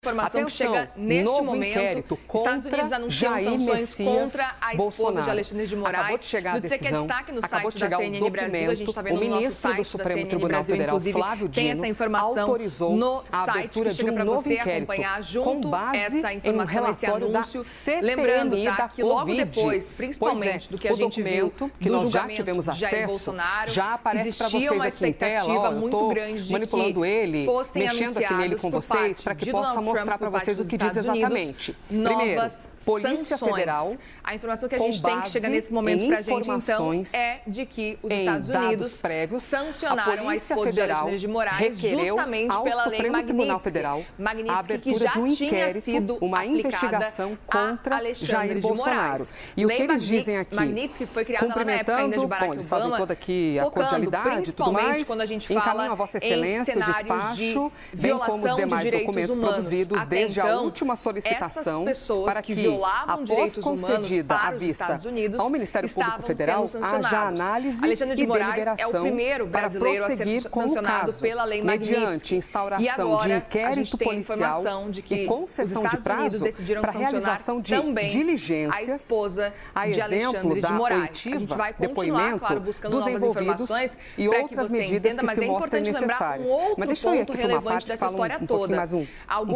informação que chega neste momento. Estados Unidos anunciam sanções contra a esposa de Alexandre de Moraes. Acabou de chegar a decisão, destaque no acabou site de chegar da CNN Brasil, a gente está vendo o ministro do Supremo Tribunal Federal, Flávio Dino, tem essa informação autorizou no a site abertura que de chega um para novo você inquérito acompanhar com junto base essa em um informação, esse relatório da anúncio. CPMI Lembrando, tá, da que logo Covid. depois, principalmente do que a gente viu que do nós já julgamento tivemos de Jair acesso, Bolsonaro, já aparece para existia vocês uma aqui em tela, expectativa ó, eu muito tô grande de manipulando que ele, fossem mexendo aqui nele com vocês para que possa mostrar para vocês o que diz exatamente. Primeiro, Polícia Federal, a informação que a gente tem que chega nesse momento para a gente, então, é de que os Estados Unidos prévios, sancionaram a esposa de Alexandre de Moraes justamente pela lei Magnitsky, que já tinha sido uma investigação contra Jair Bolsonaro. E o que eles dizem aqui, Magnitsky foi criada lá na época ainda de Barack eles fazem Obama, toda aqui a cordialidade e tudo mais, quando a gente encaminham a Vossa Excelência o despacho, bem como os demais documentos produzidos desde a última solicitação, para que, após concedida a vista ao Ministério Público Federal, haja análise e deliberação para prosseguir com o caso, mediante instauração de inquérito policial e concessão de prazo para realização de diligências, a exemplo da oitiva, depoimento dos envolvidos e outras medidas que se mostrem necessárias. Mas deixa eu ir aqui para uma parte que fala um pouquinho mais um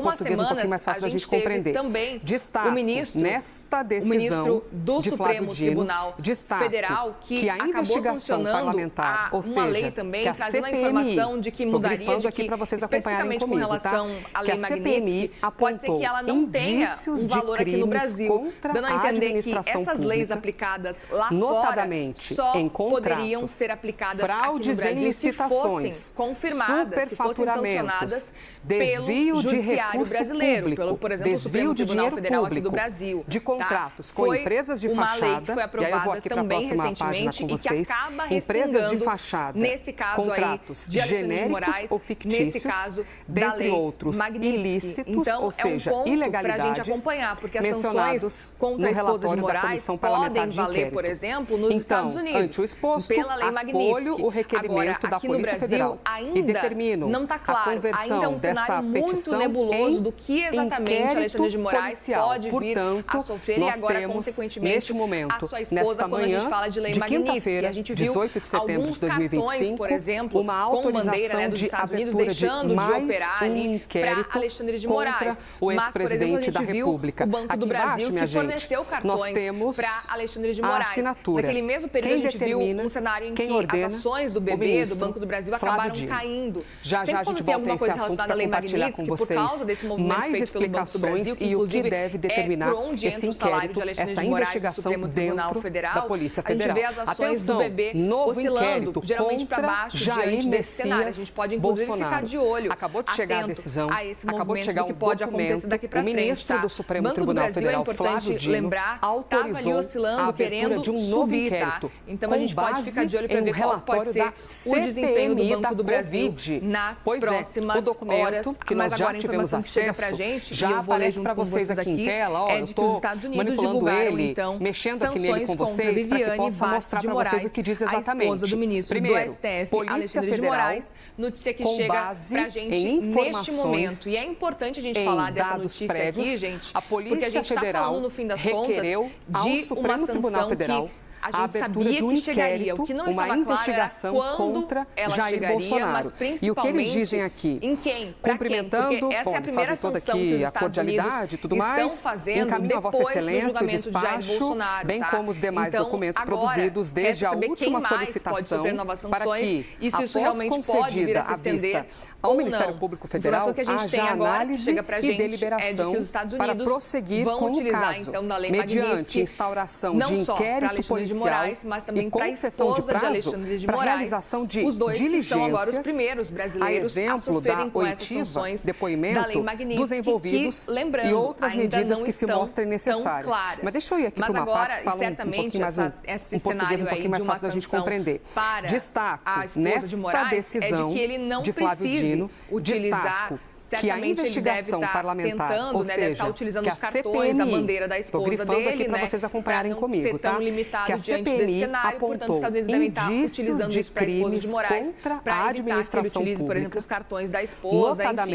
português um pouquinho mais fácil da gente compreender. Destaco nesta decisão do de Flávio Supremo Dino, Tribunal Federal que a investigação parlamentar, ou seja, lei também, que a trazendo CPMI, a informação de que mudaria de aqui para vocês acompanharem com comigo, relação à lei que a CPMI pode ser que ela não tenha um valor aqui no Brasil, dando a entender que essas leis aplicadas lá notadamente fora só em poderiam ser aplicadas fraudes aqui no Brasil em licitações, se fossem confirmadas, se fossem sancionadas desvio pelo de Judiciário recurso brasileiro, público, pelo, por exemplo, o Supremo Tribunal Federal aqui do Brasil, de contratos com foi empresas de uma fachada, lei que foi e aí eu vou aprovada aqui para a também próxima página com vocês, e que acaba empresas de respingando, fachada, nesse caso contratos aí, de genéricos Moraes, ou fictícios, nesse caso, dentre outros ilícitos, então, ou seja, é um ponto ilegalidades pra gente acompanhar, porque as mencionados sanções contra a no esposa de relatório da Moraes Comissão Parlamentar podem de valer, Inquérito. por exemplo, nos Estados Unidos, ante o exposto, pela lei acolho o requerimento da Polícia Federal e determino não tá claro, a conversão ainda é um dessa cenário muito petição nebuloso do que exatamente Alexandre de Moraes policial. pode vir a sofrer nós e agora, temos, consequentemente, neste momento, a sua esposa, nesta quando manhã, a gente fala de lei de Magnitsky, quinta-feira, a gente viu 18 de setembro de 2025, cartões, por exemplo, uma com bandeira, autorização dos de Estados Unidos abertura deixando de de mais operar ali inquérito para Alexandre de contra Moraes. o ex-presidente da República. O Banco do Brasil que forneceu cartões para Alexandre de Moraes. Assinatura. Naquele mesmo período, a gente viu um cenário em que as ações do BB, do Banco do Brasil, acabaram caindo. Já a gente volta a esse assunto para compartilhar com vocês mais explicações e o que deve determinar esse inquérito, essa investigação dentro da Polícia Federal. A gente vê as ações do BB oscilando, geralmente para baixo, diante desse cenário. A gente pode, inclusive, ficar de olho, acabou de chegar a decisão, acabou de chegar que pode acontecer daqui para frente. O ministro do Supremo Tribunal Federal, Flávio Dino, autorizou a abertura de um novo inquérito. Então a gente pode ficar de olho para ver qual pode ser o desempenho do Banco do Brasil nas próximas horas. Mas agora a informação que chega para a gente, já aparece para vocês aqui em tela, é de que os Estados Unidos divulgaram, então, sanções contra Viviane Vaz de Moraes, a esposa do ministro do STF, Alexandre de Moraes, notícia que chega para a gente neste momento. E é importante a gente falar dessa notícia aqui, gente, porque a gente está falando, no fim das contas, de uma sanção que a gente sabia que chegaria. O que não estava claro era quando ela chegaria, mas principalmente e o que eles dizem aqui, em quem, cumprimentando, porque essa é a primeira toda sanção aqui que os a Estados cordialidade Unidos e tudo mais, estão fazendo encaminho a Vossa depois do Excelência o julgamento de Jair despacho, Bolsonaro, bem como os demais documentos produzidos desde a última solicitação, para que, após concedida a vista ao Ministério Público Federal, haja análise e deliberação para prosseguir com o caso, mediante instauração de inquérito policial e concessão de prazo para realização de diligências, a exemplo da oitiva, depoimento dos envolvidos e outras medidas que se mostrem necessárias. Mas deixa eu ir aqui para uma parte que fala um pouquinho mais um português um pouquinho mais fácil da gente compreender. Destaco nesta decisão de Flávio Dino, destaco que a investigação parlamentar, ou seja, utilizando que a os cartões, a bandeira da estou esposa grifando dele, aqui para vocês acompanharem comigo, tá? Que a CPMI apontou indícios de crimes contra a administração pública, por exemplo, os cartões da esposa, notadamente